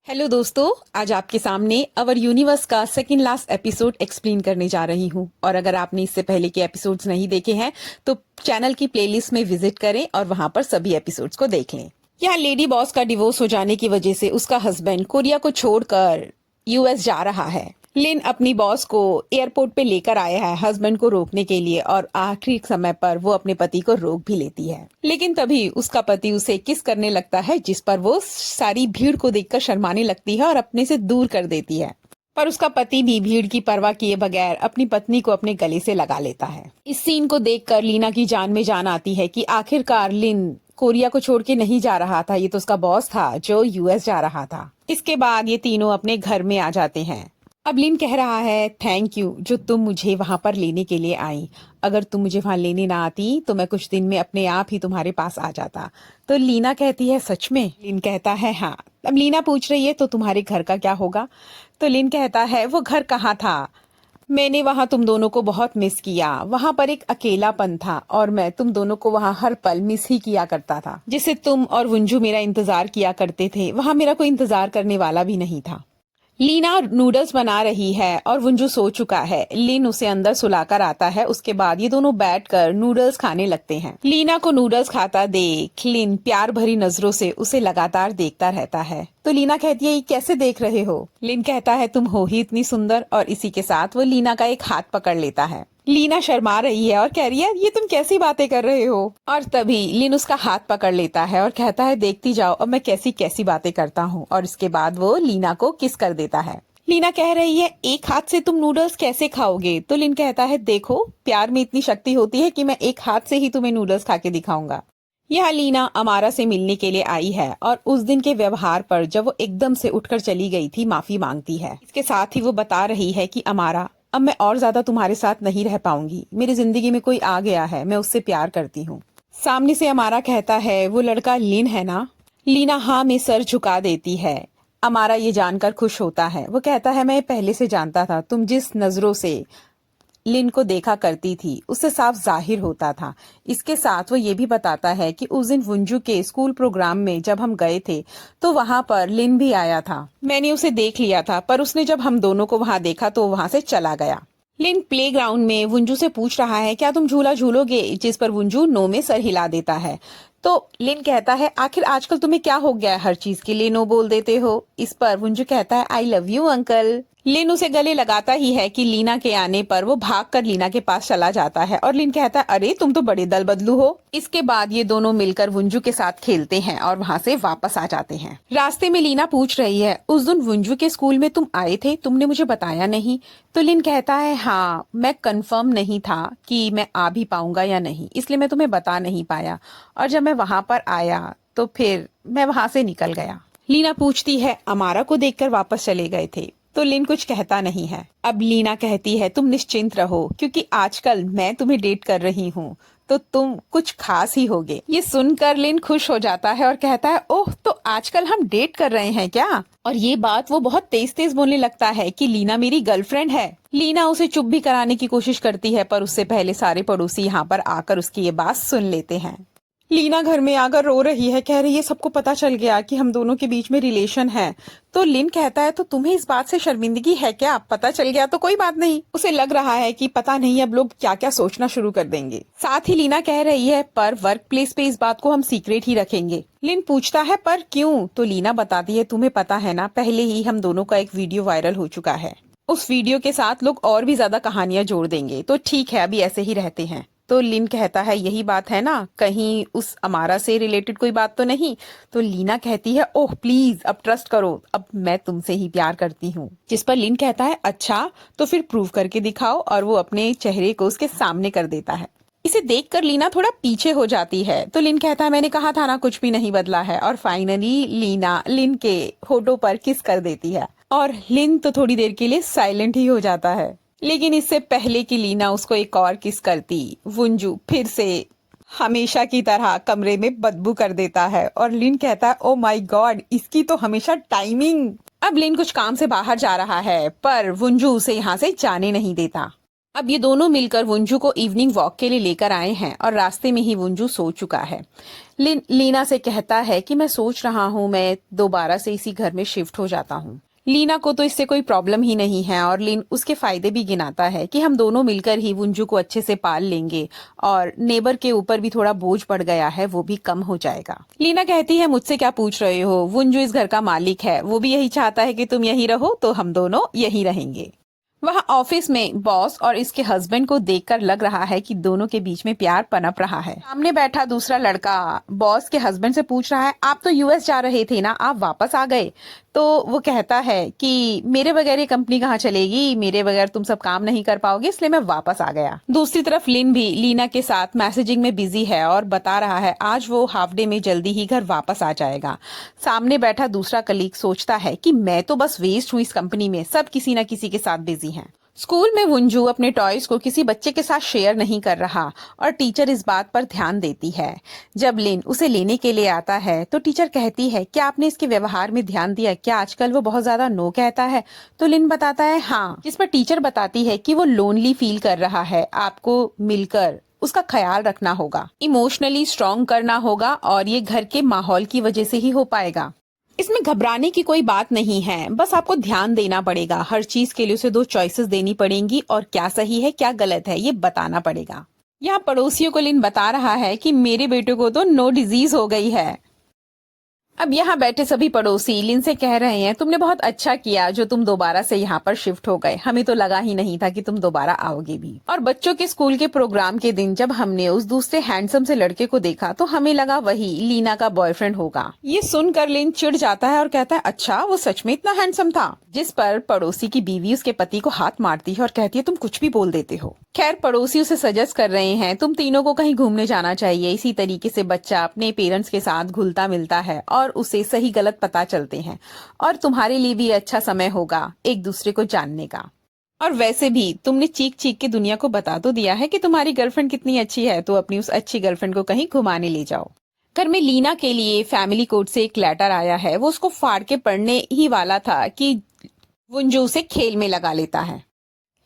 Hello दोस्तों, आज आपके सामने अवर यूनिवर्स का सेकंड लास्ट एपिसोड एक्सप्लेन करने जा रही हूँ। और अगर आपने इससे पहले के एपिसोड्स नहीं देखे हैं तो चैनल की प्लेलिस्ट में विजिट करें और वहां पर सभी एपिसोड्स को देख लें। यहाँ लेडी बॉस का डिवोर्स हो जाने की वजह से उसका हस्बैंड कोरिया को छोड़कर यूएस जा रहा है। लिन अपनी बॉस को एयरपोर्ट पे लेकर आया है हस्बैंड को रोकने के लिए, और आखिरी समय पर वो अपने पति को रोक भी लेती है। लेकिन तभी उसका पति उसे किस करने लगता है, जिस पर वो सारी भीड़ को देखकर शर्माने लगती है और अपने से दूर कर देती है। पर उसका पति भी भीड़ की परवाह किए बगैर अपनी पत्नी को अपने गले से लगा लेता है। इस सीन को देखकर लीना की जान में जान आती है कि आखिरकार लिन कोरिया को छोड़ के नहीं जा रहा था, ये तो उसका बॉस था जो यूएस जा रहा था। इसके बाद ये तीनों अपने घर में आ जाते हैं। अब लिन कह रहा है, थैंक यू जो तुम मुझे वहां पर लेने के लिए आई। अगर तुम मुझे वहां लेने ना आती तो मैं कुछ दिन में अपने आप ही तुम्हारे पास आ जाता। तो लीना कहती है, सच में? लिन कहता है, हाँ। अब लीना पूछ रही है, तो तुम्हारे घर का क्या होगा? तो लिन कहता है, वो घर कहाँ था? मैंने वहां तुम दोनों को बहुत मिस किया। वहां पर एक अकेलापन था और मैं तुम दोनों को वहां हर पल मिस ही किया करता था। जिसे तुम और वंजू मेरा इंतजार किया करते थे, वहां मेरा कोई इंतजार करने वाला भी नहीं था। लीना नूडल्स बना रही है और वंजू सो चुका है। लिन उसे अंदर सुलाकर आता है। उसके बाद ये दोनों बैठकर नूडल्स खाने लगते हैं। लीना को नूडल्स खाता देख लिन प्यार भरी नजरों से उसे लगातार देखता रहता है। तो लीना कहती है, ये कैसे देख रहे हो? लिन कहता है, तुम हो ही इतनी सुंदर। और इसी के साथ वो लीना का एक हाथ पकड़ लेता है। लीना शर्मा रही है और कह रही है, ये तुम कैसी बातें कर रहे हो? और तभी लिन उसका हाथ पकड़ लेता है और कहता है, देखती जाओ अब मैं कैसी कैसी बातें करता हूँ। और इसके बाद वो लीना को किस कर देता है। लीना कह रही है, एक हाथ से तुम नूडल्स कैसे खाओगे? तो लिन कहता है, देखो प्यार में इतनी शक्ति होती है कि मैं एक हाथ से ही तुम्हें नूडल्स खा के दिखाऊंगा। यह लीना अमारा से मिलने के लिए आई है और उस दिन के व्यवहार पर जब वो एकदम से उठकर चली गई थी माफी मांगती है। इसके साथ ही वो बता रही है कि अमारा, अब मैं और ज्यादा तुम्हारे साथ नहीं रह पाऊंगी। मेरी जिंदगी में कोई आ गया है, मैं उससे प्यार करती हूँ। सामने से अमारा कहता है, वो लड़का लिन है ना? लीना हाँ में सर झुका देती है। अमारा ये जानकर खुश होता है। वो कहता है, मैं पहले से जानता था। तुम जिस नजरों से लिन को देखा करती थी उससे साफ जाहिर होता था। इसके साथ वो ये भी बताता है कि उस दिन वंजू के स्कूल प्रोग्राम में जब हम गए थे तो वहां पर लिन भी आया था। मैंने उसे देख लिया था, पर उसने जब हम दोनों को वहां देखा तो वहां से चला गया। लिन प्लेग्राउंड में वंजू से पूछ रहा है, क्या तुम झूला झूलोगे? जिस पर वंजू नो में सर हिला देता है। तो लिन कहता है, आखिर आजकल तुम्हें क्या हो गया है, हर चीज के लिए नो बोल देते हो? इस पर वंजू कहता है, आई लव यू अंकल। लिन उसे गले लगाता ही है कि लीना के आने पर वो भागकर लीना के पास चला जाता है और लिन कहता है, अरे तुम तो बड़े दल बदलू हो। इसके बाद ये दोनों मिलकर वंजू के साथ खेलते हैं और वहाँ से वापस आ जाते हैं। रास्ते में लीना पूछ रही है, उस दिन वंजू के स्कूल में तुम आए थे, तुमने मुझे बताया नहीं? तो लिन कहता है, हाँ मैं कंफर्म नहीं था कि मैं आ भी पाऊंगा या नहीं, इसलिए मैं तुम्हें बता नहीं पाया। और जब मैं वहां पर आया तो फिर मैं वहां से निकल गया। लीना पूछती है, अमारा को देखकर वापस चले गए थे? तो लिन कुछ कहता नहीं है। अब लीना कहती है, तुम निश्चिंत रहो क्योंकि आजकल मैं तुम्हें डेट कर रही हूँ, तो तुम कुछ खास ही होगे। ये सुनकर लिन खुश हो जाता है और कहता है, ओह तो आजकल हम डेट कर रहे हैं क्या? और ये बात वो बहुत तेज तेज बोलने लगता है कि लीना मेरी गर्लफ्रेंड है। लीना उसे चुप भी कराने की कोशिश करती है, पर उससे पहले सारे पड़ोसी यहाँ पर आकर उसकी ये बात सुन लेते हैं। लीना घर में आकर रो रही है, कह रही है, सबको पता चल गया कि हम दोनों के बीच में रिलेशन है। तो लिन कहता है, तो तुम्हें इस बात से शर्मिंदगी है क्या? पता चल गया तो कोई बात नहीं। उसे लग रहा है कि पता नहीं अब लोग क्या क्या सोचना शुरू कर देंगे। साथ ही लीना कह रही है, पर वर्क प्लेस पे इस बात को हम सीक्रेट ही रखेंगे। लिन पूछता है, पर क्यों? तो लीना बताती है, तुम्हें पता है ना, पहले ही हम दोनों का एक वीडियो वायरल हो चुका है। उस वीडियो के साथ लोग और भी ज्यादा कहानियां जोड़ देंगे, तो ठीक है अभी ऐसे ही रहते हैं। तो लिन कहता है, यही बात है ना, कहीं उस अमारा से रिलेटेड कोई बात तो नहीं? तो लीना कहती है, ओह प्लीज अब ट्रस्ट करो, अब मैं तुमसे ही प्यार करती हूँ। जिस पर लिन कहता है, अच्छा तो फिर प्रूव करके दिखाओ। और वो अपने चेहरे को उसके सामने कर देता है। इसे देखकर लीना थोड़ा पीछे हो जाती है। तो लिन कहता है, मैंने कहा था ना कुछ भी नहीं बदला है। और फाइनली लीना लिन के होठों पर किस कर देती है और लिन तो थोड़ी देर के लिए साइलेंट ही हो जाता है। लेकिन इससे पहले कि लीना उसको एक और किस करती, वंजू फिर से हमेशा की तरह कमरे में बदबू कर देता है और लिन कहता है, ओ माय गॉड, इसकी तो हमेशा टाइमिंग। अब लिन कुछ काम से बाहर जा रहा है, पर वंजू उसे यहाँ से जाने नहीं देता। अब ये दोनों मिलकर वुंजू को इवनिंग वॉक के लिए लेकर आए हैं और रास्ते में ही वुंजू सो चुका है। लीना से कहता है कि मैं सोच रहा हूँ मैं दोबारा से इसी घर में शिफ्ट हो जाता हूँ। लीना को तो इससे कोई प्रॉब्लम ही नहीं है और लिन उसके फायदे भी गिनाता है कि हम दोनों मिलकर ही वुंजू को अच्छे से पाल लेंगे और नेबर के ऊपर भी थोड़ा बोझ पड़ गया है वो भी कम हो जाएगा। लीना कहती है मुझसे क्या पूछ रहे हो, वुंजू इस घर का मालिक है, वो भी यही चाहता है कि तुम यहीं रहो तो हम दोनों यहीं रहेंगे। वहाँ ऑफिस में बॉस और इसके हस्बैंड को देखकर लग रहा है कि दोनों के बीच में प्यार पनप रहा है। सामने बैठा दूसरा लड़का बॉस के हस्बैंड से पूछ रहा है आप तो यूएस जा रहे थे ना, आप वापस आ गए? तो वो कहता है कि मेरे बगैर ये कंपनी कहाँ चलेगी, मेरे बगैर तुम सब काम नहीं कर पाओगे, इसलिए मैं वापस आ गया। दूसरी तरफ लिन भी लीना के साथ मैसेजिंग में बिजी है और बता रहा है आज वो हाफ डे में जल्दी ही घर वापस आ जाएगा। सामने बैठा दूसरा कलीग सोचता है कि मैं तो बस वेस्ट हूँ इस कंपनी में, सब किसी न किसी के साथ बिजी हैं। स्कूल में वुंजू अपने टॉयज को किसी बच्चे के साथ शेयर नहीं कर रहा और टीचर इस बात पर ध्यान देती है। जब लिन उसे लेने के लिए आता है तो टीचर कहती है क्या आपने इसके व्यवहार में ध्यान दिया, क्या आजकल वो बहुत ज्यादा नो कहता है? तो लिन बताता है हाँ, जिस पर टीचर बताती है कि वो लोनली फील कर रहा है, आपको मिलकर उसका ख्याल रखना होगा, इमोशनली स्ट्रॉन्ग करना होगा और ये घर के माहौल की वजह से ही हो पाएगा। इसमें घबराने की कोई बात नहीं है, बस आपको ध्यान देना पड़ेगा, हर चीज के लिए उसे 2 चॉइसेस देनी पड़ेंगी और क्या सही है क्या गलत है ये बताना पड़ेगा। यहाँ पड़ोसियों को लिन बता रहा है कि मेरे बेटे को तो नो डिजीज हो गई है। अब यहाँ बैठे सभी पड़ोसी लिन से कह रहे हैं तुमने बहुत अच्छा किया जो तुम दोबारा से यहाँ पर शिफ्ट हो गए, हमें तो लगा ही नहीं था कि तुम दोबारा आओगे भी। और बच्चों के स्कूल के प्रोग्राम के दिन जब हमने उस दूसरे हैंडसम से लड़के को देखा तो हमें लगा वही लीना का बॉयफ्रेंड होगा। ये सुनकर लिन चिढ़ जाता है और कहता है अच्छा वो सच में इतना हैंडसम था? जिस पर पड़ोसी की बीवी उसके पति को हाथ मारती है और कहती है तुम कुछ भी बोल देते हो। खैर पड़ोसी उसे सजेस्ट कर रहे हैं तुम तीनों को कहीं घूमने जाना चाहिए, इसी तरीके से बच्चा अपने पेरेंट्स के साथ घुलता मिलता है और उसे सही गलत पता चलते हैं और तुम्हारे लिए भी अच्छा समय होगा एक दूसरे को जानने का। और वैसे भी तुमने चीख चीख के दुनिया को बता तो दिया है कि तुम्हारी गर्लफ्रेंड कितनी अच्छी है, तो अपनी उस अच्छी गर्लफ्रेंड को कहीं घुमाने ले जाओ। घर में लीना के लिए फैमिली कोर्ट से एक लेटर आया है, वो उसको फाड़ के पढ़ने ही वाला था कि वुंजू उसे खेल में लगा लेता है।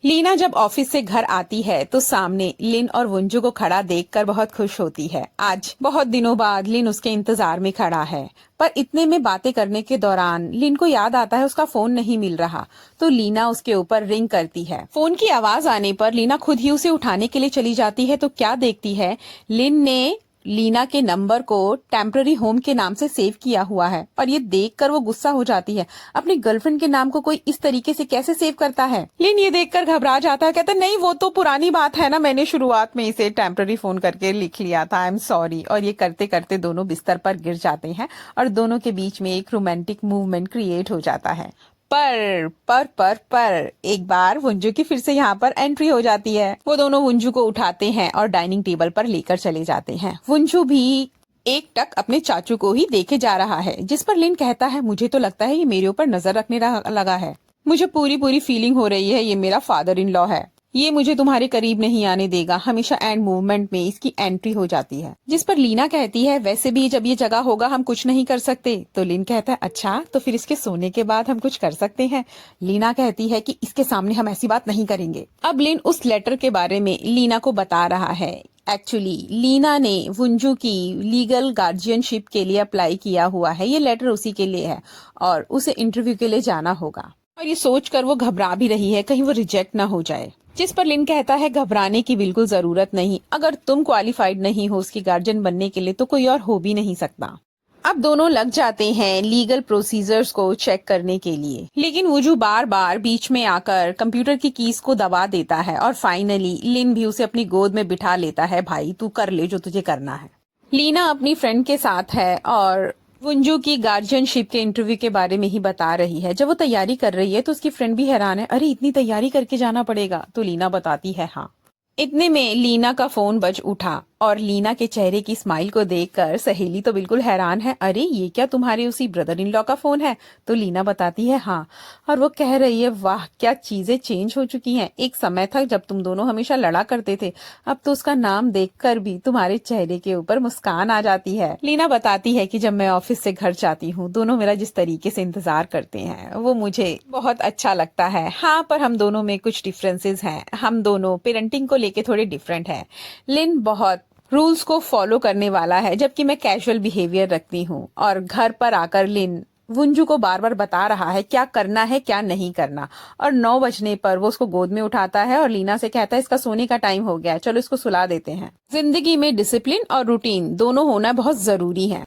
लीना जब ऑफिस से घर आती है तो सामने लिन और वुंजू को खड़ा देखकर बहुत खुश होती है। आज बहुत दिनों बाद लिन उसके इंतजार में खड़ा है, पर इतने में बातें करने के दौरान लिन को याद आता है उसका फोन नहीं मिल रहा, तो लीना उसके ऊपर रिंग करती है। फोन की आवाज आने पर लीना खुद ही उसे उठाने के लिए चली जाती है तो क्या देखती है, लिन ने लीना के नंबर को टेम्पररी होम के नाम से सेव किया हुआ है और ये देखकर वो गुस्सा हो जाती है। अपनी गर्लफ्रेंड के नाम को कोई इस तरीके से कैसे सेव करता है? लिन ये देखकर घबरा जाता है, कहता है नहीं वो तो पुरानी बात है ना, मैंने शुरुआत में इसे टेम्पररी फोन करके लिख लिया था, आई एम सॉरी। और ये करते करते दोनों बिस्तर पर गिर जाते हैं और दोनों के बीच में एक रोमांटिक मूवमेंट क्रिएट हो जाता है। पर एक बार वुंजू की फिर से यहाँ पर एंट्री हो जाती है। वो दोनों वुंजू को उठाते हैं और डाइनिंग टेबल पर लेकर चले जाते हैं। वुंजू भी एक टक अपने चाचू को ही देखे जा रहा है, जिस पर लिन कहता है मुझे तो लगता है ये मेरे ऊपर नजर रखने लगा है, मुझे पूरी फीलिंग हो रही है ये मेरा फादर इन लॉ है, ये मुझे तुम्हारे करीब नहीं आने देगा। हमेशा एंड मूवमेंट में इसकी एंट्री हो जाती है, जिस पर लीना कहती है वैसे भी जब ये जगह होगा हम कुछ नहीं कर सकते। तो लिन कहता है अच्छा तो फिर इसके सोने के बाद हम कुछ कर सकते हैं। लीना कहती है कि इसके सामने हम ऐसी बात नहीं करेंगे। अब लिन उस लेटर के बारे में लीना को बता रहा है। एक्चुअली लीना ने वुंजू की लीगल गार्जियनशिप के लिए अप्लाई किया हुआ है, ये लेटर उसी के लिए है और उसे इंटरव्यू के लिए जाना होगा। और ये सोचकर वो घबरा भी रही है कहीं वो रिजेक्ट ना हो जाए, जिस पर लिन कहता है घबराने की बिल्कुल जरूरत नहीं, अगर तुम क्वालिफाइड नहीं हो उसकी गार्जियन बनने के लिए तो कोई और हो भी नहीं सकता। अब दोनों लग जाते हैं लीगल प्रोसीजर्स को चेक करने के लिए, लेकिन वुंजू बार बार बीच में आकर कंप्यूटर की कीज को दबा देता है और फाइनली लिन भी उसे अपनी गोद में बिठा लेता है, भाई तू कर ले जो तुझे करना है। लीना अपनी फ्रेंड के साथ है और वुंजू की गार्जियनशिप के इंटरव्यू के बारे में ही बता रही है। जब वो तैयारी कर रही है तो उसकी फ्रेंड भी हैरान है, अरे इतनी तैयारी करके जाना पड़ेगा? तो लीना बताती है हाँ। इतने में लीना का फोन बज उठा और लीना के चेहरे की स्माइल को देखकर सहेली तो बिल्कुल हैरान है। अरे ये क्या तुम्हारे उसी ब्रदर इन लॉ का फोन है? तो लीना बताती है हाँ। और वो कह रही है वाह क्या चीजें चेंज हो चुकी हैं। एक समय था जब तुम दोनों हमेशा लड़ा करते थे, अब तो उसका नाम देखकर भी तुम्हारे चेहरे के ऊपर मुस्कान आ जाती है। लीना बताती है कि जब मैं ऑफिस से घर जाती हूँ दोनों मेरा जिस तरीके से इंतजार करते हैं वो मुझे बहुत अच्छा लगता है। हाँ पर हम दोनों में कुछ डिफरेंसेस हैं, हम दोनों पेरेंटिंग को लेके थोड़े डिफरेंट हैं। लिन बहुत रूल्स को फॉलो करने वाला है जबकि मैं कैजुअल बिहेवियर रखती हूँ। और घर पर आकर लिन वुंजू को बार बार बता रहा है क्या करना है क्या नहीं करना। और 9 बजने पर वो उसको गोद में उठाता है और लीना से कहता है इसका सोने का टाइम हो गया है, चलो इसको सुला देते हैं। जिंदगी में डिसिप्लिन और रूटीन दोनों होना बहुत जरूरी है।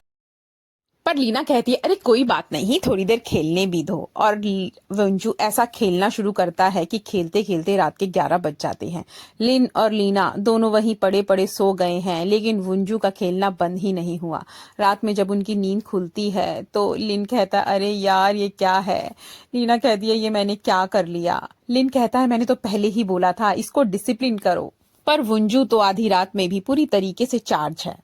पर लीना कहती है अरे कोई बात नहीं, थोड़ी देर खेलने भी दो। और वंजू ऐसा खेलना शुरू करता है कि खेलते खेलते रात के 11 बज जाते हैं। लिन और लीना दोनों वहीं पड़े पड़े सो गए हैं, लेकिन वंजू का खेलना बंद ही नहीं हुआ। रात में जब उनकी नींद खुलती है तो लिन कहता है अरे यार ये क्या है। लीना कहती है ये मैंने क्या कर लिया। लिन कहता है मैंने तो पहले ही बोला था इसको डिसिप्लिन करो। पर वंजू तो आधी रात में भी पूरी तरीके से चार्ज है।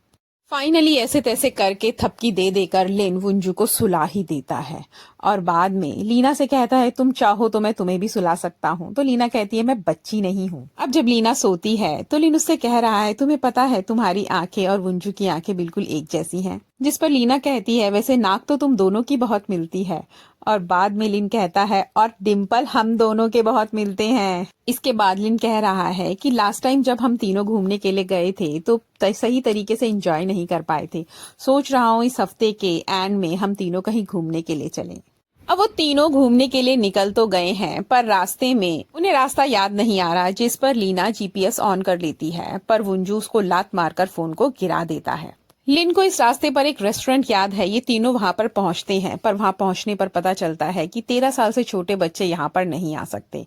फाइनली ऐसे तैसे करके थपकी दे देकर लिन वुंजू को सुला ही देता है। और बाद में लीना से कहता है तुम चाहो तो मैं तुम्हें भी सुला सकता हूँ। तो लीना कहती है मैं बच्ची नहीं हूँ। अब जब लीना सोती है तो लिन उससे कह रहा है तुम्हें पता है तुम्हारी आंखें और वुंजू की आंखें बिल्कुल एक जैसी हैं। जिस पर लीना कहती है वैसे नाक तो तुम दोनों की बहुत मिलती है। और बाद में लिन कहता है और डिम्पल हम दोनों के बहुत मिलते हैं। इसके बाद लिन कह रहा है कि लास्ट टाइम जब हम तीनों घूमने के लिए गए थे तो सही तरीके से एंजॉय नहीं कर पाए थे। सोच रहा हूँ इस हफ्ते के एंड में हम तीनों कहीं घूमने के लिए चलें। अब वो तीनों घूमने के लिए निकल तो गए हैं पर रास्ते में उन्हें रास्ता याद नहीं आ रहा, जिस पर लीना जीपीएस ऑन कर लेती है पर वुंजू उसको लात मारकर फोन को गिरा देता है। लिन को इस रास्ते पर एक रेस्टोरेंट याद है। ये तीनों वहां पर पहुंचते हैं पर वहां पहुंचने पर पता चलता है कि 13 साल से छोटे बच्चे यहाँ पर नहीं आ सकते।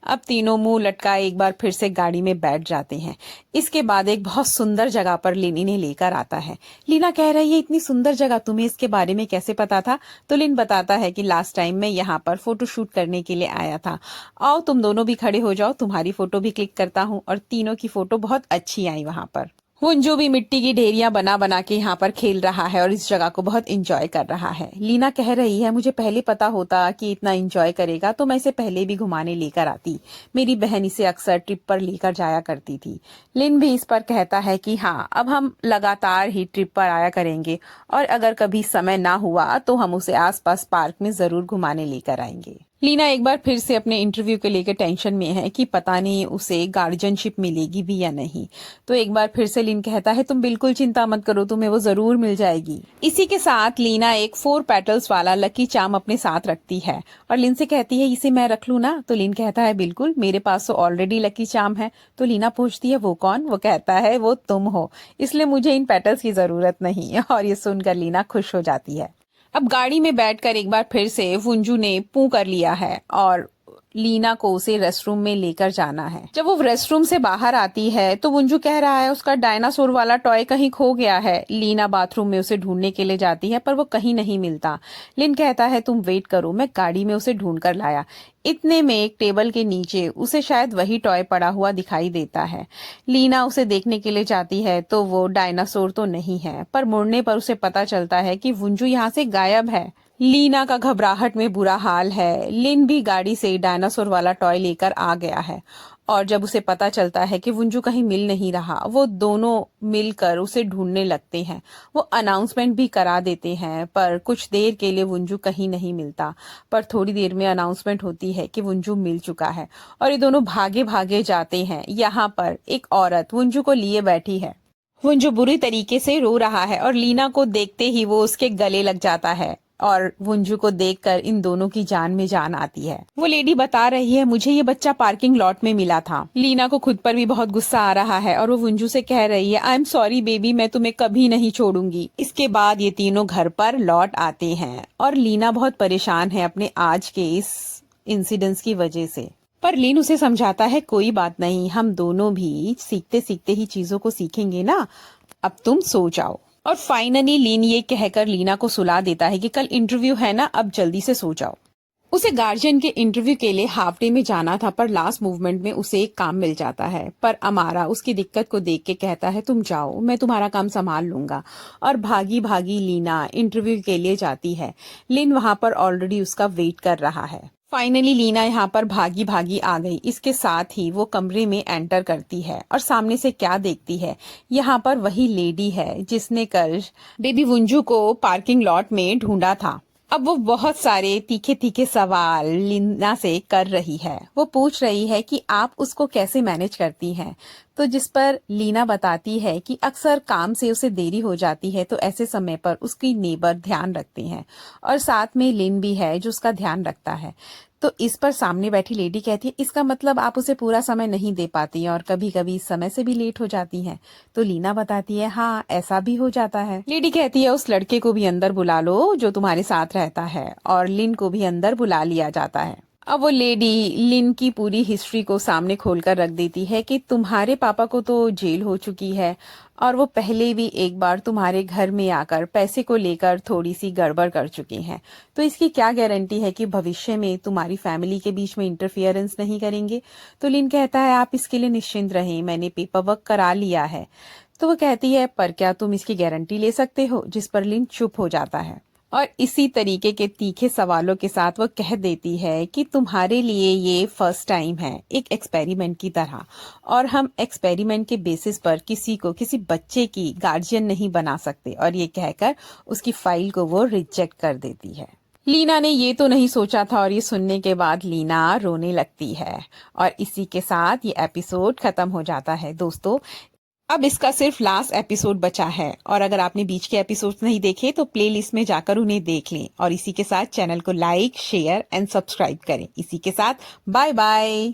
अब तीनों मुंह लटकाए एक बार फिर से गाड़ी में बैठ जाते हैं। इसके बाद एक बहुत सुंदर जगह पर लिन इन्हें लेकर आता है। लीना कह रही है इतनी सुंदर जगह तुम्हें इसके बारे में कैसे पता था? तो लिन बताता है कि लास्ट टाइम मैं यहाँ पर फोटो शूट करने के लिए आया था। आओ तुम दोनों भी खड़े हो जाओ, तुम्हारी फोटो भी क्लिक करता हूँ। और तीनों की फोटो बहुत अच्छी आई वहां पर। वुंजू भी मिट्टी की ढेरियां बना बना के यहाँ पर खेल रहा है और इस जगह को बहुत इंजॉय कर रहा है। लीना कह रही है मुझे पहले पता होता कि इतना इंजॉय करेगा तो मैं इसे पहले भी घुमाने लेकर आती। मेरी बहन इसे अक्सर ट्रिप पर लेकर जाया करती थी। लिन भी इस पर कहता है कि हाँ अब हम लगातार ही ट्रिप पर आया करेंगे और अगर कभी समय ना हुआ तो हम उसे आसपास पार्क में जरूर घुमाने लेकर आएंगे। लीना एक बार फिर से अपने इंटरव्यू को लेकर टेंशन में है कि पता नहीं उसे गार्जियनशिप मिलेगी भी या नहीं। तो एक बार फिर से लिन कहता है तुम बिल्कुल चिंता मत करो, तुम्हें वो जरूर मिल जाएगी। इसी के साथ लीना एक 4 पेटल्स वाला लकी चार्म अपने साथ रखती है और लिन से कहती है इसे मैं रख लूं ना? तो लिन कहता है बिल्कुल, मेरे पास तो ऑलरेडी लकी चार्म है। तो लीना पूछती है वो कौन? वो कहता है वो तुम हो, इसलिए मुझे इन पेटल्स की जरूरत नहीं। और ये सुनकर लीना खुश हो जाती है। अब गाड़ी में बैठकर एक बार फिर से वुंजू ने पू कर लिया है और लीना को उसे रेस्टरूम में लेकर जाना है। जब वो रेस्टरूम से बाहर आती है तो वुंजू कह रहा है उसका डायनासोर वाला टॉय कहीं खो गया है। लीना बाथरूम में उसे ढूंढने के लिए जाती है पर वो कहीं नहीं मिलता। लिन कहता है तुम वेट करो, मैं गाड़ी में उसे ढूंढ कर लाया। इतने में एक टेबल के नीचे उसे शायद वही टॉय पड़ा हुआ दिखाई देता है। लीना उसे देखने के लिए जाती है तो वो डायनासोर तो नहीं है, पर मुड़ने पर उसे पता चलता है कि वुंजू यहाँ से गायब है। लीना का घबराहट में बुरा हाल है। लिन भी गाड़ी से डायनासोर वाला टॉय लेकर आ गया है और जब उसे पता चलता है कि वुंजू कहीं मिल नहीं रहा वो दोनों मिलकर उसे ढूंढने लगते हैं। वो अनाउंसमेंट भी करा देते हैं पर कुछ देर के लिए वुंजू कहीं नहीं मिलता। पर थोड़ी देर में अनाउंसमेंट होती है कि वुंजू मिल चुका है और ये दोनों भागे भागे जाते हैं। यहाँ पर एक औरत वुंजू को लिए बैठी है। वुंजू बुरी तरीके से रो रहा है और लीना को देखते ही वो उसके गले लग जाता है और वुंजू को देखकर इन दोनों की जान में जान आती है। वो लेडी बता रही है मुझे ये बच्चा पार्किंग लॉट में मिला था। लीना को खुद पर भी बहुत गुस्सा आ रहा है और वो वुंजू से कह रही है आई एम सॉरी बेबी, मैं तुम्हें कभी नहीं छोड़ूंगी। इसके बाद ये तीनों घर पर लौट आते हैं और लीना बहुत परेशान है अपने आज के इस इंसिडेंस की वजह से। पर लिन उसे समझाता है कोई बात नहीं, हम दोनों भी सीखते सीखते ही चीजों को सीखेंगे ना, अब तुम सो जाओ। और फाइनली लिन ये कहकर लीना को सुला देता है कि कल इंटरव्यू है ना, अब जल्दी से सो जाओ। उसे गार्जियन के इंटरव्यू के लिए हाफ डे में जाना था, पर लास्ट मूवमेंट में उसे एक काम मिल जाता है। पर अमारा उसकी दिक्कत को देख के कहता है तुम जाओ, मैं तुम्हारा काम संभाल लूंगा। और भागी भागी लीना इंटरव्यू के लिए जाती है। लिन वहां पर ऑलरेडी उसका वेट कर रहा है। फाइनली लीना यहाँ पर भागी भागी आ गई। इसके साथ ही वो कमरे में एंटर करती है और सामने से क्या देखती है, यहाँ पर वही लेडी है जिसने कल बेबी वुंजू को पार्किंग लॉट में ढूंढा था। अब वो बहुत सारे तीखे तीखे सवाल लीना से कर रही है। वो पूछ रही है कि आप उसको कैसे मैनेज करती हैं। तो जिस पर लीना बताती है कि अक्सर काम से उसे देरी हो जाती है, तो ऐसे समय पर उसकी नेबर ध्यान रखती हैं और साथ में लिन भी है जो उसका ध्यान रखता है। तो इस पर सामने बैठी लेडी कहती है इसका मतलब आप उसे पूरा समय नहीं दे पाती और कभी कभी समय से भी लेट हो जाती हैं। तो लीना बताती है हाँ ऐसा भी हो जाता है। लेडी कहती है उस लड़के को भी अंदर बुला लो जो तुम्हारे साथ रहता है, और लिन को भी अंदर बुला लिया जाता है। अब वो लेडी लिन की पूरी हिस्ट्री को सामने खोलकर रख देती है कि तुम्हारे पापा को तो जेल हो चुकी है और वो पहले भी एक बार तुम्हारे घर में आकर पैसे को लेकर थोड़ी सी गड़बड़ कर चुकी हैं। तो इसकी क्या गारंटी है कि भविष्य में तुम्हारी फैमिली के बीच में इंटरफियरेंस नहीं करेंगे। तो लिन कहता है आप इसके लिए निश्चिंत रहें, मैंने पेपर वर्क करा लिया है। तो वो कहती है पर क्या तुम इसकी गारंटी ले सकते हो, जिस पर लिन चुप हो जाता है। और इसी तरीके के तीखे सवालों के साथ वो कह देती है कि तुम्हारे लिए ये फर्स्ट टाइम है, एक एक्सपेरिमेंट की तरह, और हम एक्सपेरिमेंट के बेसिस पर किसी को किसी बच्चे की गार्जियन नहीं बना सकते। और ये कहकर उसकी फाइल को वो रिजेक्ट कर देती है। लीना ने ये तो नहीं सोचा था और ये सुनने के बाद लीना रोने लगती है। और इसी के साथ ये एपिसोड खत्म हो जाता है दोस्तों। अब इसका सिर्फ लास्ट एपिसोड बचा है, और अगर आपने बीच के एपिसोड्स नहीं देखे तो प्लेलिस्ट में जाकर उन्हें देख लें। और इसी के साथ चैनल को लाइक, शेयर एंड सब्सक्राइब करें। इसी के साथ बाय बाय।